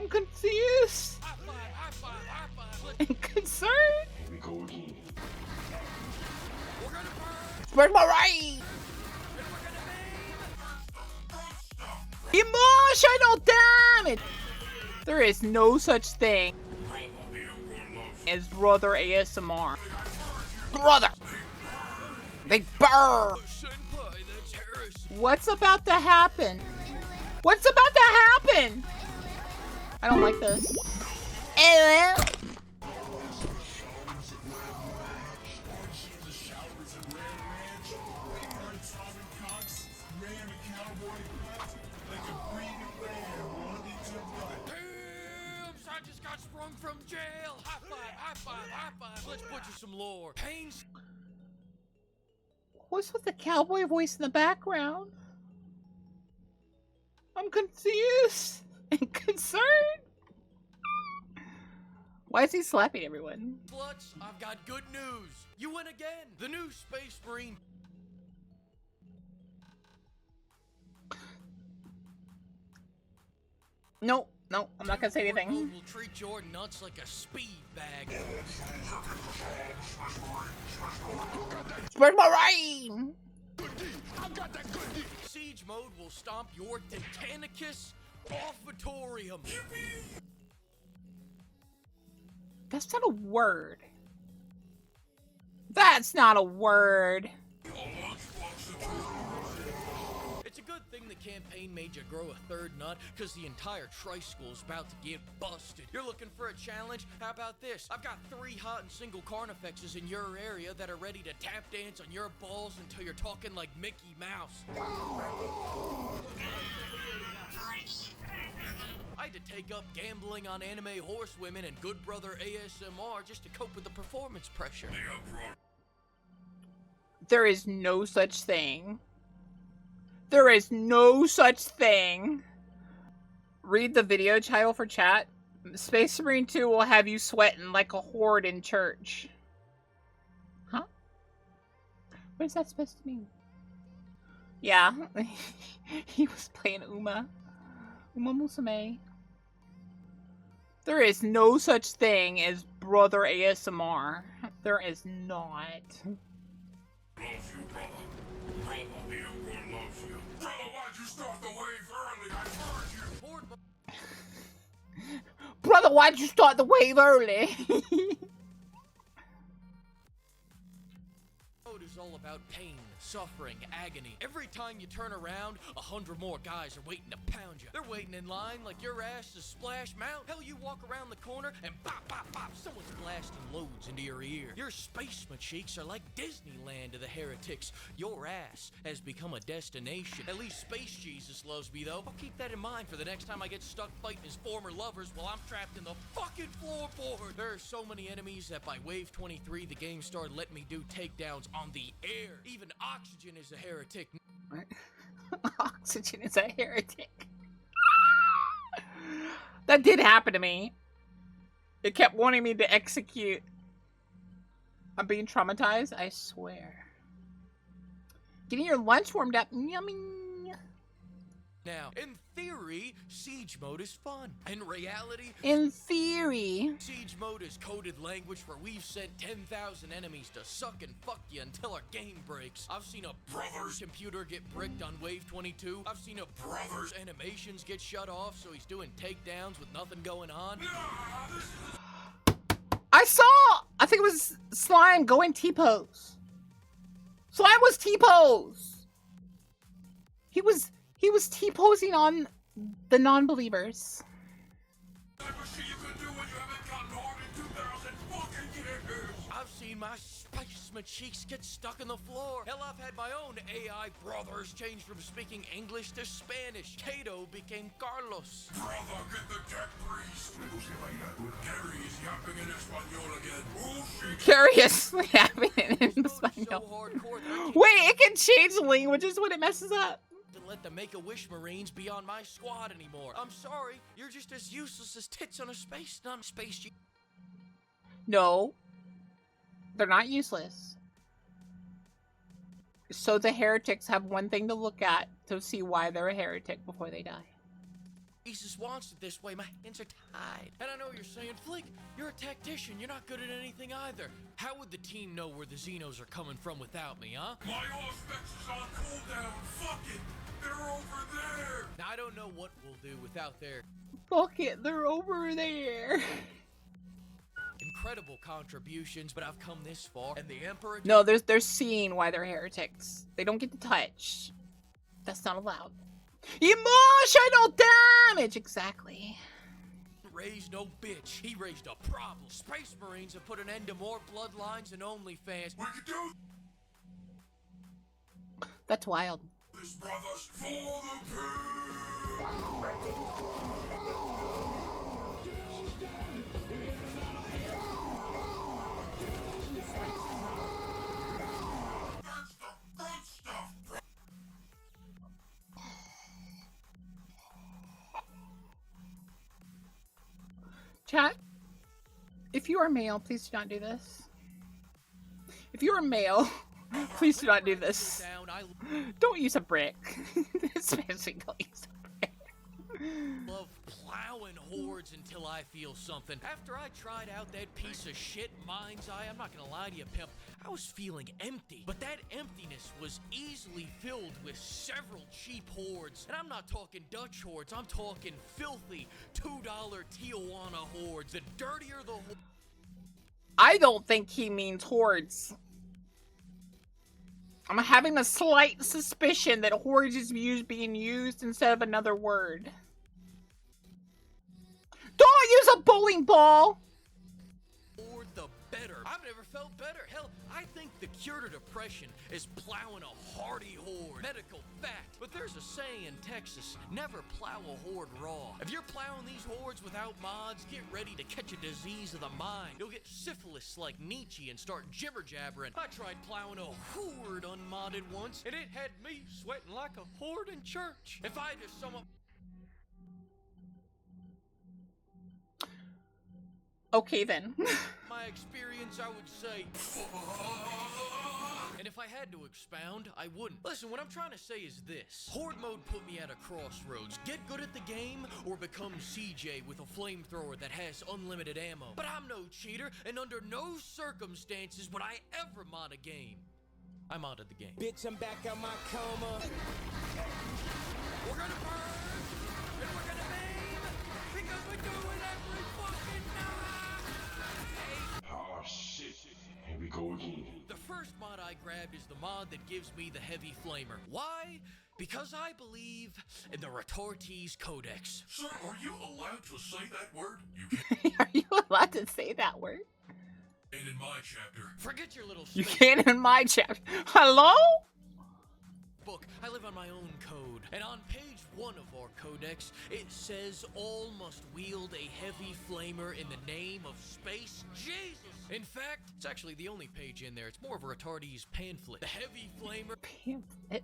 I'm confused and concerned. Where's my right? Emotional damage! There is no such thing as brother ASMR. Brother! They burn! What's about to happen? What's about to happen? I don't like this. From jail! High five, high five, high five! Let's put you some lore. Pains. What's with the cowboy voice in the background? I'm confused and concerned. Why is he slapping everyone? Sluts, I've got good news. You win again. The new Space Marine. No, no, I'm not gonna say anything. Will treat your nuts like a speed bag. Where's my rain? Siege mode will stomp your Titanicus offitorium. That's not a word. That's not a word. It's a good thing the campaign made you grow a third nut, because the entire tri-school's about to get busted. You're looking for a challenge? How about this? I've got 3 hot and single carnifexes in your area that are ready to tap dance on your balls until you're talking like Mickey Mouse. I had to take up gambling on anime horsewomen and good brother ASMR just to cope with the performance pressure. There is no such thing. There is no such thing. Read the video title for chat. Space Marine 2 will have you sweating like a horde in church. Huh? What is that supposed to mean? Yeah. He was playing Uma Musume. There is no such thing as brother ASMR. There is not. Love you, brother. Brother, the Emperor loves you. Brother, why'd you start the wave early? I heard you. Brother, why'd you start the wave early? Is all about pain, suffering, agony. Every time you turn around, 100 more guys are waiting to pound you. They're waiting in line like your ass is Splash Mount. Hell, you walk around the corner and bop, bop, bop, someone's blasting loads into your ear. Your space cheeks are like Disneyland to the heretics. Your ass has become a destination. At least Space Jesus loves me, though. I'll keep that in mind for the next time I get stuck fighting his former lovers while I'm trapped in the fucking floorboard. There are so many enemies that by wave 23, the game started letting me do takedowns on the air. Even Oxygen is a heretic. What? Oxygen is a heretic. That did happen to me. It kept wanting me to execute. I'm being traumatized, I swear. Getting your lunch warmed up. Yummy. Now, in theory, siege mode is fun. In reality, in theory, siege mode is coded language where we've sent 10,000 enemies to suck and fuck you until our game breaks. I've seen a brother's computer get bricked on wave 22. I've seen a brother's animations get shut off so he's doing takedowns with nothing going on. I think it was Slime going T-pose. Slime was T-pose. He was T-posing on the non-believers. I've seen my spice cheeks get stuck in the floor. Hell, I've had my own AI brothers change from speaking English to Spanish. Cato became Carlos. Brother, get the tech priest. Carrie is yapping in Espanol again. Bullshit. Carrie is yapping in Espanol. Wait, it can change languages when it messes up. Let the Make-A-Wish Marines be on my squad anymore. I'm sorry, you're just as useless as tits on a space space. No, they're not useless. So the heretics have one thing to look at to see why they're a heretic before they die. Jesus wants it this way. My hands are tied. And I know you're saying, Fleek, you're a tactician. You're not good at anything either. How would the team know where the Xenos are coming from without me, huh? My Auspex is on cooldown. Fuck it. They're over there. Now, I don't know what we'll do without their Fuck it, they're over there. incredible contributions, but I've come this far, and the Emperor... No, they're seeing why they're heretics. They don't get to touch. That's not allowed. Emotional damage! Exactly. raised no bitch. He raised a problem. Space Marines have put an end to more bloodlines than OnlyFans. We can do That's wild. this, brothers, for the pig! That's the good stuff, bro. Chat, if you are male, please do not do this. If you are male, please do not do this. Don't use a brick. Especially don't use a brick. Love plowing hordes until I feel something. After I tried out that piece of shit Mind's Eye, I'm not gonna lie to you, pimp, I was feeling empty. But that emptiness was easily filled with several cheap hordes. And I'm not talking Dutch hordes, I'm talking filthy $2 Tijuana hordes. The dirtier the I don't think he means hordes. I'm having a slight suspicion that hordes is being used instead of another word. Don't use a bowling ball! horde, the better. I've never felt better. Hell, I think the cure to depression is plowing a hardy horde. Medical fact. But there's a saying in Texas, never plow a horde raw. If you're plowing these hordes without mods, get ready to catch a disease of the mind. You'll get syphilis like Nietzsche and start jibber-jabbering. I tried plowing a horde unmodded once, and it had me sweating like a horde in church. If I had to sum up... Okay then. my experience, I would say... And if I had to expound, I wouldn't. Listen, what I'm trying to say is this. Horde mode put me at a crossroads. Get good at the game, or become CJ with a flamethrower that has unlimited ammo. But I'm no cheater, and under no circumstances would I ever mod a game. I modded the game. Bitch, I'm back out my coma. We're gonna burn, and we're gonna maim, because we do it every fucking night! Oh shit, here we go again. The first mod I grabbed is the mod that gives me the heavy flamer. Why? Because I believe in the Retortes Codex. Sir, are you allowed to say that word? You Are you allowed to say that word? can't in my chapter. Forget your little You space can't in my chapter. Hello? book. I live on my own code. And on page 1 of our codex, it says all must wield a heavy flamer in the name of space Jesus. In fact, it's actually the only page in there. It's more of a Retortes pamphlet. The heavy flamer, Pamphlet.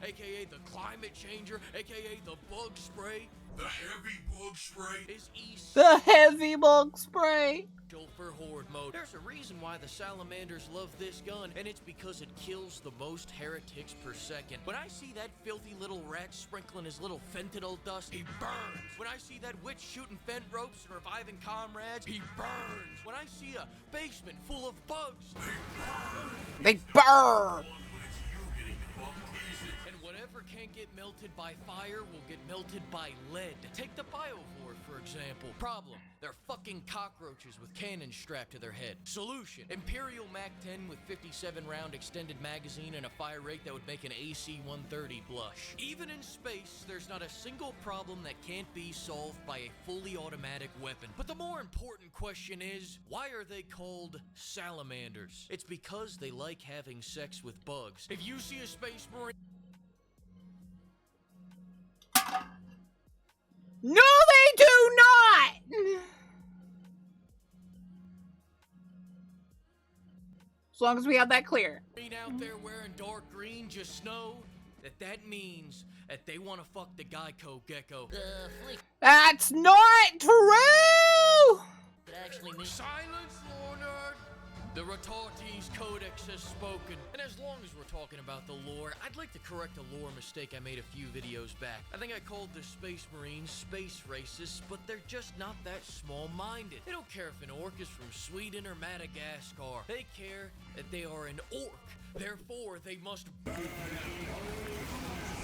aka the climate changer, aka the bug spray, The heavy bug spray. is essential The heavy bug spray. for horde mode. There's a reason why the salamanders love this gun, and it's because it kills the most heretics per second. When I see that filthy little rat sprinkling his little fentanyl dust, he burns. When I see that witch shooting fent ropes and reviving comrades, he burns. When I see a basement full of bugs, They burn. and whatever can't get melted by fire will get melted by lead. Take the Biovore, for example. Problem, they're fucking cockroaches with cannons strapped to their head. Solution, Imperial Mac-10 with 57-round extended magazine and a fire rate that would make an AC-130 blush. Even in space, there's not a single problem that can't be solved by a fully automatic weapon. But the more important question is, why are they called salamanders? It's because they like having sex with bugs. If you see a space marine... No, they do not! As long as we have that clear. out there wearing dark green, just know that that means that they want to fuck the Geico gecko. That's not true! Actually, silence, Leonard. The Retortes Codex has spoken. And as long as we're talking about the lore, I'd like to correct a lore mistake I made a few videos back. I think I called the Space Marines space racists, but they're just not that small-minded. They don't care if an orc is from Sweden or Madagascar. They care that they are an orc. Therefore, they must...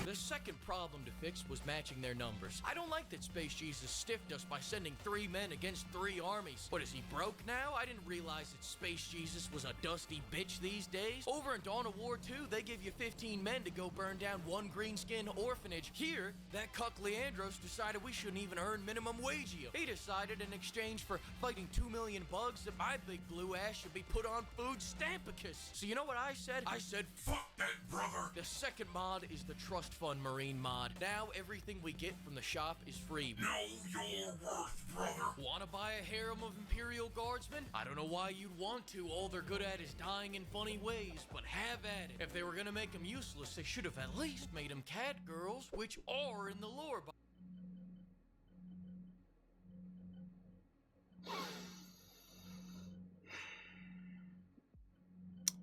The second problem to fix was matching their numbers. I don't like that Space Jesus stiffed us by sending 3 men against 3 armies. What, is he broke now? I didn't realize that Space Jesus was a dusty bitch these days. Over in Dawn of War 2, they give you 15 men to go burn down 1 greenskin orphanage. Here, that cuck Leandros decided we shouldn't even earn minimum wage here. He decided in exchange for fighting 2 million bugs that my big blue ass should be put on food stampicus. So you know what I said? I said, Fuck that, brother! the second mod is the Trust Fund Marine mod. Now everything we get from the shop is free. Know your worth, brother! Wanna buy a harem of Imperial Guardsmen? I don't know why you'd want to. All they're good at is dying in funny ways, but have at it. If they were gonna make them useless, they should have at least made them cat girls, which are in the lore.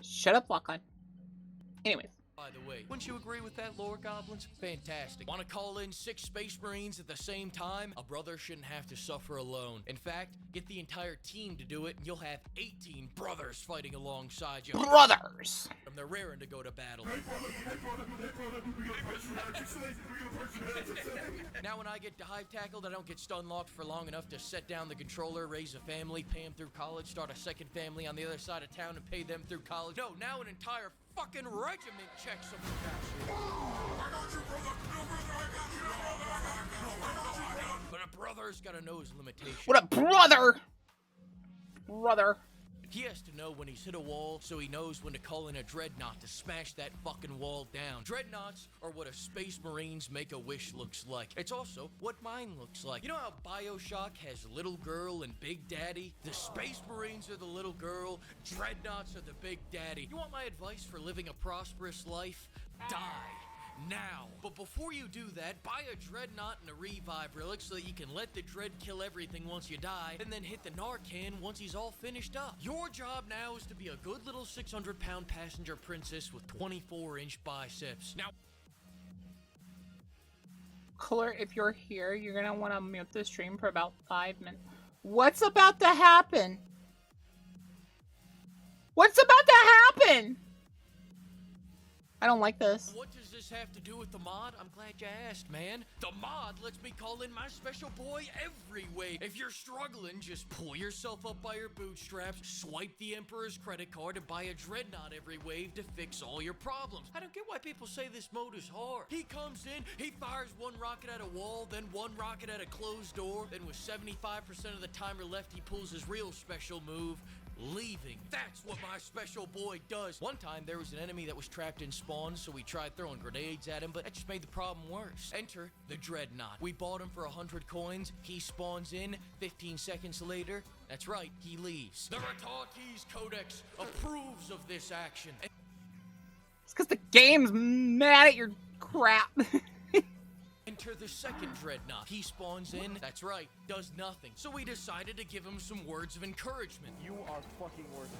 Shut up, Lock-On. Anyways. By the way, wouldn't you agree with that, lore goblins? Fantastic. Want to call in 6 Space Marines at the same time? A brother shouldn't have to suffer alone. In fact, get the entire team to do it, and you'll have 18 brothers fighting alongside you. Brothers! And they're raring to go to battle. Now when I get dive tackled, I don't get stun locked for long enough to set down the controller, raise a family, pay them through college, start a second family on the other side of town, and pay them through college. No, now an entire fucking regiment checks them. But a brother's gotta know his limitations. What a brother! Brother. He has to know when he's hit a wall, so he knows when to call in a dreadnought to smash that fucking wall down. Dreadnoughts are what a Space Marines Make-A-Wish looks like. It's also what mine looks like. You know how BioShock has Little Girl and Big Daddy? The Space Marines are the little girl, Dreadnoughts are the Big Daddy. You want my advice for living a prosperous life? Die. Now. But before you do that, buy a dreadnought and a revive relic so that you can let the dread kill everything once you die, and then hit the Narcan once he's all finished up. Your job now is to be a good little 600-pound passenger princess with 24-inch biceps. Now, Cooler, if you're here, you're gonna want to mute the stream for about 5 minutes. What's about to happen? What's about to happen? I don't like this. what does this have to do with the mod? I'm glad you asked, man. The mod lets me call in my special boy every way. If you're struggling, just pull yourself up by your bootstraps, swipe the Emperor's credit card, and buy a dreadnought every wave to fix all your problems. I don't get why people say this mode is hard. He comes in, he fires 1 rocket at a wall, then 1 rocket at a closed door, then with 75% of the timer left, he pulls his real special move, leaving. That's what my special boy does. One time there was an enemy that was trapped in spawn, so we tried throwing grenades at him, but that just made the problem worse. Enter the dreadnought. We bought him for 100 coins. He spawns in. 15 seconds later, that's right, he leaves. The Retortes Codex approves of this action. It's because the game's mad at your crap. Enter the second dreadnought. He spawns in, that's right, does nothing. So we decided to give him some words of encouragement. You are fucking worthless.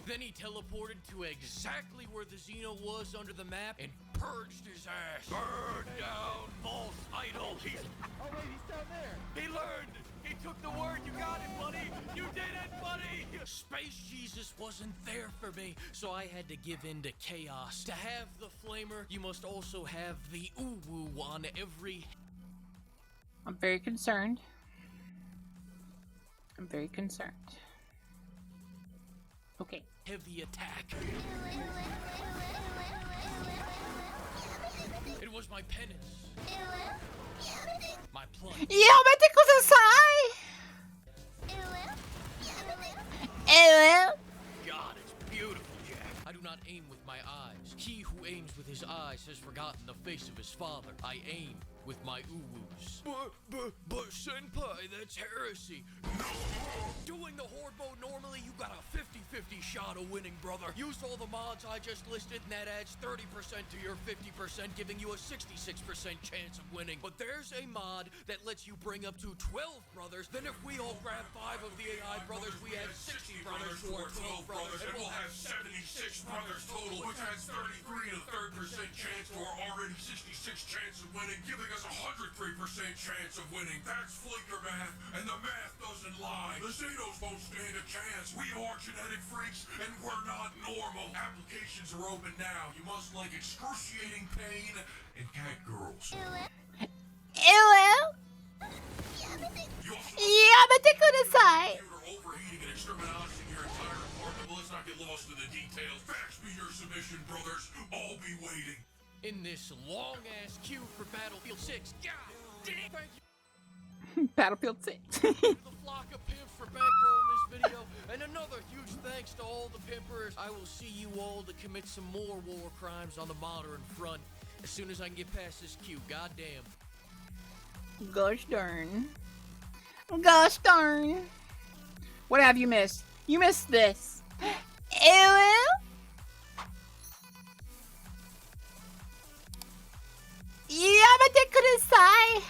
Then he teleported to exactly where the Xeno was under the map and purged his ass. Burn down, false idol. Oh wait, he's down there. He learned. He took the word. You got it, buddy. You did it, buddy. Space Jesus wasn't there for me, so I had to give in to chaos. To have the flamer, you must also have the uwu on every... I'm very concerned. I'm very concerned. Okay. heavy attack. It was my penance. My plunge. Yo, my tickles aside! God, it's beautiful, Jack. I do not aim with my eyes. He who aims with his eyes has forgotten the face of his father. I aim with my uwus. But senpai, that's heresy. Doing the Horde mode normally, you got a 50-50 shot of winning, brother. Use all the mods I just listed, and that adds 30% to your 50%, giving you a 66% chance of winning. But there's a mod that lets you bring up to 12 brothers. Then if we all grab 5 of the AI brothers, we add 60 brothers to our 12 brothers, and we'll have 76 brothers total, which adds 33 and a third percent chance to our already 66 chance of winning, giving us a 103% chance of winning. That's Fleeker math, and the math doesn't lie. The Xenos won't stand a chance. We are genetic freaks, and we're not normal. Applications are open now. You must like excruciating pain and cat girls. Overheating and exterminating your entire department. Well, let's not get lost in the details. Fax me your submission, brothers. I'll be waiting. In this long-ass queue for Battlefield 6. God damn, thank you Battlefield 6. to the flock of pimps for bankrolling this video. And another huge thanks to all the pimpers. I will see you all to commit some more war crimes on the modern front as soon as I can get past this queue. Goddamn. Gosh darn. Gosh darn. What have you missed? You missed this. Ew. Yamete kudasai.